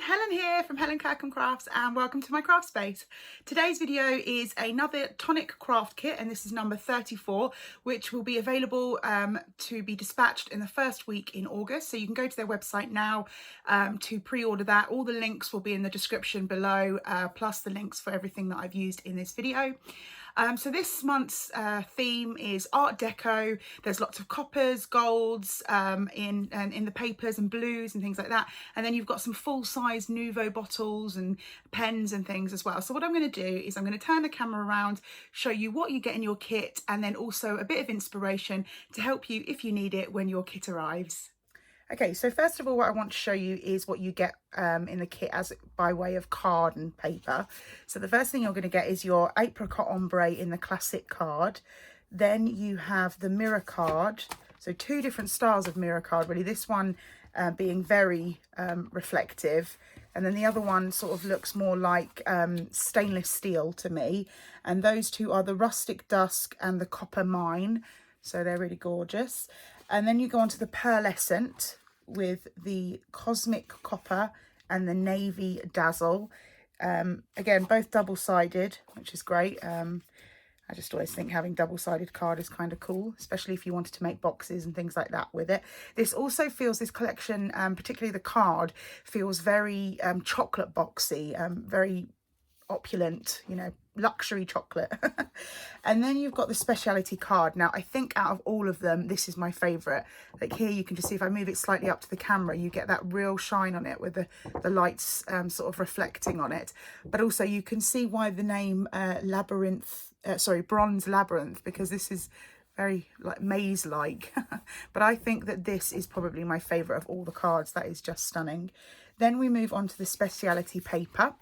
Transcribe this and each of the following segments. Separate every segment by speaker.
Speaker 1: Helen here from Helen Kirkham Crafts, and welcome to my craft space. Today's video is another Tonic Craft Kit, and this is number 34, which will be available to be dispatched in the first week in August. So you can go to their website now to pre-order that. All the links will be in the description below, plus the links for everything that I've used in this video. So this month's theme is Art Deco. There's lots of coppers, golds in the papers and blues and things like that. And then you've got some full-size Nuvo bottles and pens and things as well. So what I'm going to do is I'm going to turn the camera around, show you what you get in your kit, and then also a bit of inspiration to help you if you need it when your kit arrives. Okay, so first of all, what I want to show you is what you get in the kit as by way of card and paper. So the first thing you're going to get is your Apricot ombre in the classic card. Then you have the mirror card. So two different styles of mirror card, really. This one being very reflective, and then the other one sort of looks more like stainless steel to me. And those two are the Rustic Dusk and the Copper Mine. So they're really gorgeous. And then you go on to the Pearlescent with the Cosmic Copper and the Navy Dazzle. Again, both double-sided, which is great. I just always think having double-sided card is kind of cool, especially if you wanted to make boxes and things like that with it. This also feels, this collection, particularly the card, feels very chocolate boxy, very opulent, you know, luxury chocolate. And then you've got the Speciality card. Now I think out of all of them, this is my favorite. Like here you can just see, if I move it slightly up to the camera, you get that real shine on it with the lights sort of reflecting on it. But also you can see why the name Labyrinth, Bronze Labyrinth, because this is very like maze-like. But I think that this is probably my favorite of all the cards. That is just stunning. Then we move on to the Speciality paper.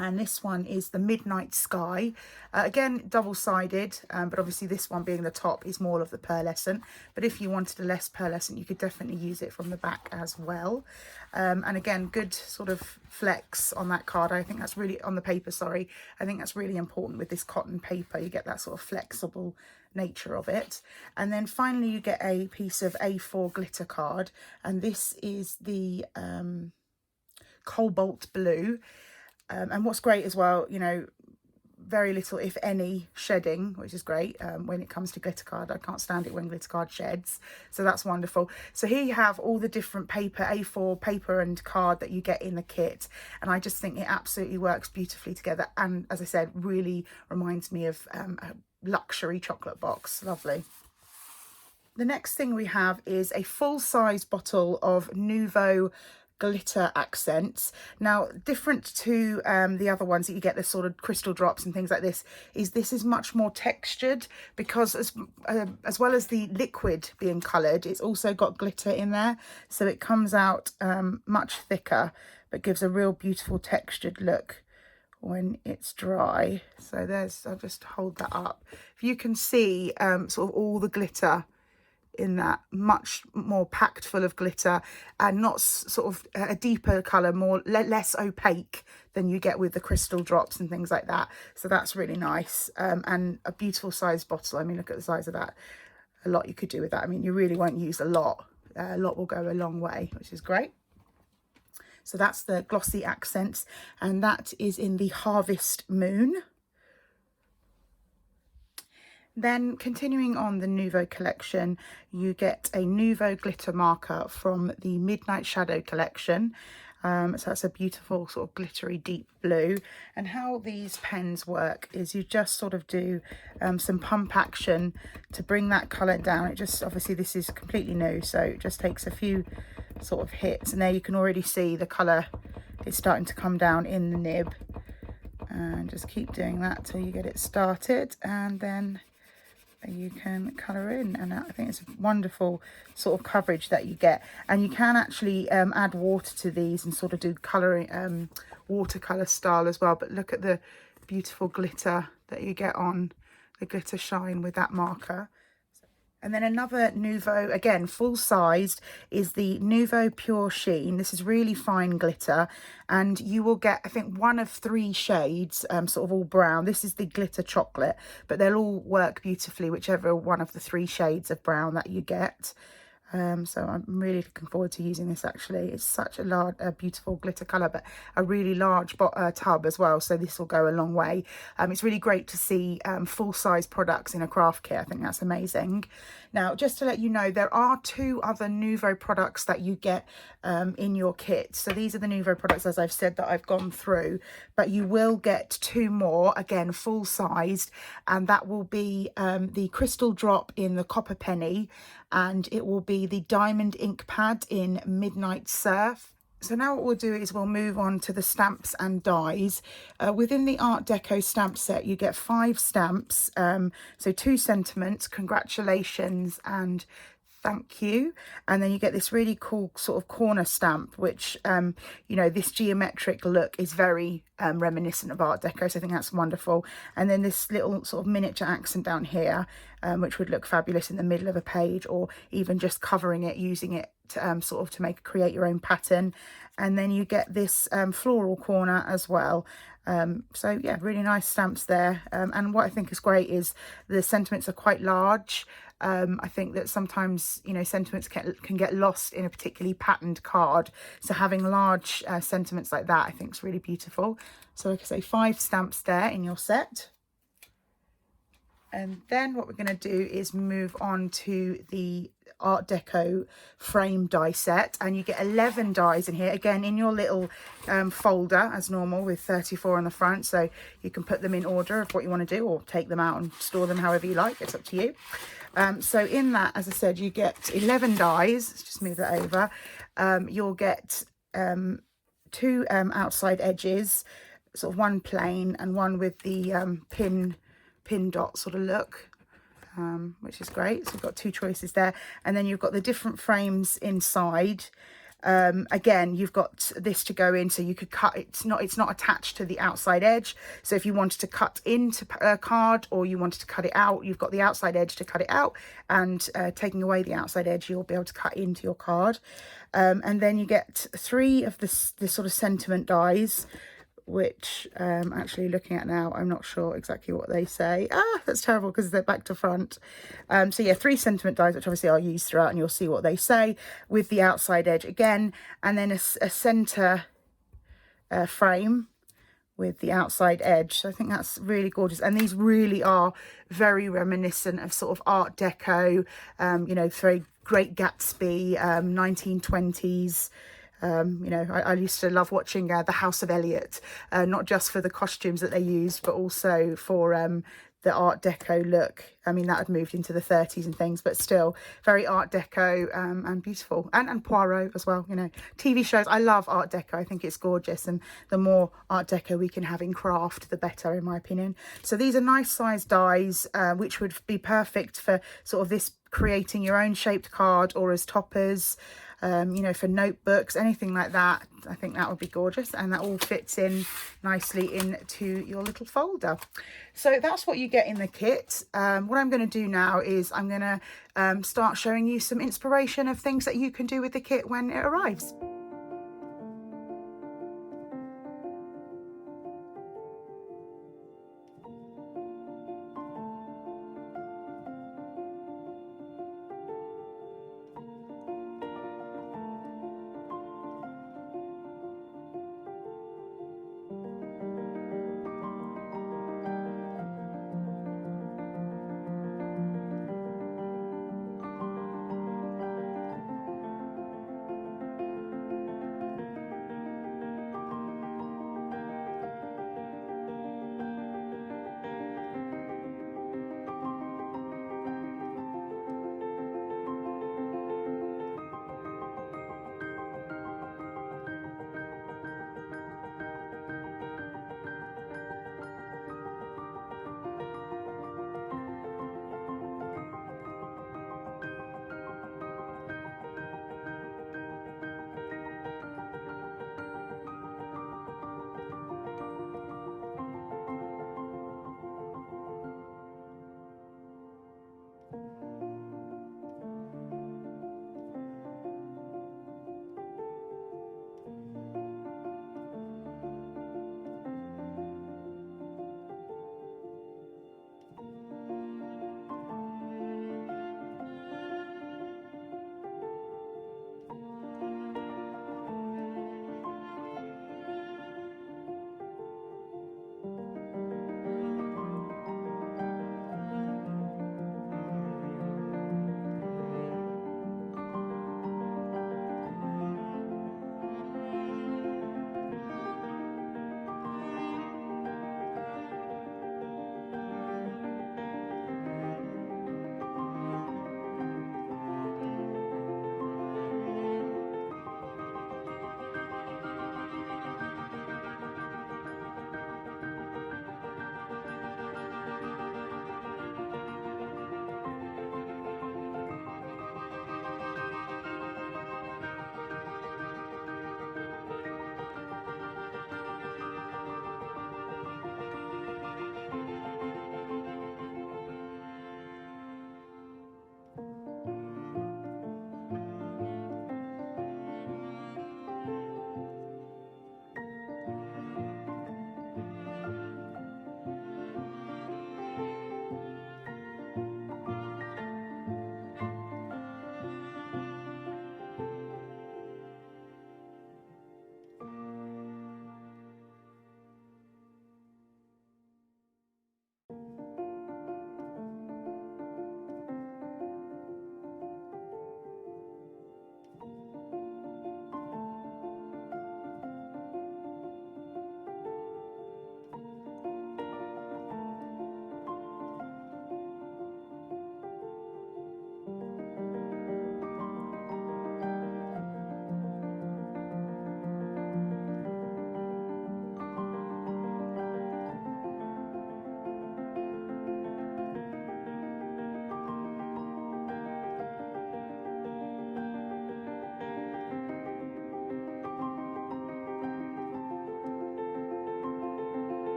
Speaker 1: And this one is the Midnight Sky. Again, double-sided, but obviously this one being the top is more of the pearlescent. But if you wanted a less pearlescent, you could definitely use it from the back as well. And again, good sort of flex on that card. I think that's really, on the paper, sorry. I think that's really important with this cotton paper. You get that sort of flexible nature of it. And then finally you get a piece of A4 glitter card. And this is the Cobalt blue. And what's great as well, you know, very little, if any, shedding, which is great when it comes to glitter card. I can't stand it when glitter card sheds. So that's wonderful. So here you have all the different paper, A4 paper and card that you get in the kit. And I just think it absolutely works beautifully together. And as I said, really reminds me of a luxury chocolate box. Lovely. The next thing we have is a full-size bottle of Nuvo glitter accents. Now, different to the other ones that you get, the sort of crystal drops and things like this is much more textured, because as well as the liquid being coloured, it's also got glitter in there, so it comes out much thicker but gives a real beautiful textured look when it's dry. So there's, I'll just hold that up. If you can see sort of all the glitter in that, much more packed full of glitter, and not sort of a deeper colour, more less opaque than you get with the crystal drops and things like that. So that's really nice, and a beautiful size bottle. I mean, look at the size of that. A lot you could do with that. I mean, you really won't use a lot. A lot will go a long way, which is great. So that's the glossy accents, and that is in the Harvest Moon. Then continuing on the Nuvo collection, you get a Nuvo glitter marker from the Midnight Shadow collection. So that's a beautiful sort of glittery deep blue. And how these pens work is you just sort of do some pump action to bring that colour down. It just, obviously this is completely new, so it just takes a few sort of hits. And there you can already see the colour is starting to come down in the nib. And just keep doing that till you get it started. And then you can colour in, and I think it's a wonderful sort of coverage that you get. And you can actually add water to these and sort of do colouring, watercolour style as well. But look at the beautiful glitter that you get on, the glitter shine with that marker. And then another Nuvo, again, full-sized, is the Nuvo Pure Sheen. This is really fine glitter, and you will get, I think, one of 3 shades, sort of all brown. This is the glitter chocolate, but they'll all work beautifully, whichever one of the 3 shades of brown that you get. So I'm really looking forward to using this. Actually, it's such a beautiful glitter colour, but a really large tub as well, so this will go a long way. It's really great to see full-size products in a craft kit. I think that's amazing. Now, just to let you know, there are 2 other Nuvo products that you get in your kit. So these are the Nuvo products, as I've said, that I've gone through, but you will get 2 more, again full-sized, and that will be the Crystal Drop in the Copper Penny, and it will be the Diamond Ink Pad in Midnight Surf. So now what we'll do is we'll move on to the stamps and dies. Within the Art Deco stamp set, you get 5 stamps. So 2 sentiments, congratulations and thank you, and then you get this really cool sort of corner stamp, which you know, this geometric look is very reminiscent of Art Deco, so I think that's wonderful. And then this little sort of miniature accent down here, which would look fabulous in the middle of a page, or even just covering it, using it to, sort of to create your own pattern. And then you get this floral corner as well. So yeah, really nice stamps there. And what I think is great is the sentiments are quite large. I think that sometimes, you know, sentiments can get lost in a particularly patterned card. So having large sentiments like that, I think is really beautiful. So like I say, 5 stamps there in your set. And then what we're going to do is move on to the Art Deco frame die set, and you get 11 dies in here, again in your little folder as normal, with 34 on the front, so you can put them in order of what you want to do, or take them out and store them however you like. It's up to you. So in that, as I said, you get 11 dies. Let's just move that over. You'll get 2 outside edges, sort of 1 plain and 1 with the pin dot sort of look, which is great. So you've got 2 choices there, and then you've got the different frames inside. Again, you've got this to go in, so you could cut, it's not attached to the outside edge, so if you wanted to cut into a card or you wanted to cut it out, you've got the outside edge to cut it out, and taking away the outside edge, you'll be able to cut into your card. And then you get 3 of this sort of sentiment dies, which actually looking at now, I'm not sure exactly what they say. That's terrible because they're back to front. So yeah, 3 sentiment dies, which obviously I'll use throughout, and you'll see what they say, with the outside edge again, and then a center frame with the outside edge. So I think that's really gorgeous, and these really are very reminiscent of sort of Art Deco, you know, very Great Gatsby, 1920s. You know, I used to love watching the House of Elliot, not just for the costumes that they used, but also for the Art Deco look. I mean, that had moved into the 30s and things, but still very Art Deco and beautiful. And Poirot as well, you know. TV shows, I love Art Deco. I think it's gorgeous, and the more Art Deco we can have in craft, the better, in my opinion. So these are nice size dies, which would be perfect for sort of this, creating your own shaped card, or as toppers. You know, for notebooks, anything like that. I think that would be gorgeous, and that all fits in nicely into your little folder. So that's what you get in the kit. What I'm going to do now is I'm going to start showing you some inspiration of things that you can do with the kit when it arrives.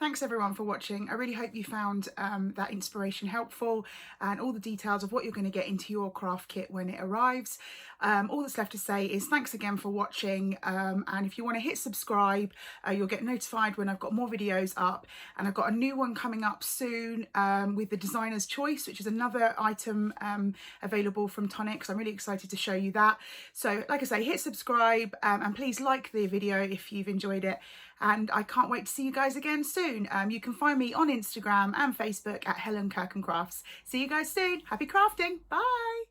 Speaker 1: Thanks everyone for watching. I really hope you found that inspiration helpful and all the details of what you're going to get into your craft kit when it arrives. All that's left to say is thanks again for watching, and if you want to hit subscribe, you'll get notified when I've got more videos up, and I've got a new one coming up soon with the Designer's Choice, which is another item available from Tonic, so I'm really excited to show you that. So like I say, hit subscribe and please like the video if you've enjoyed it, and I can't wait to see you guys again soon. You can find me on Instagram and Facebook at Helen Kirkham Crafts. See you guys soon. Happy crafting. Bye.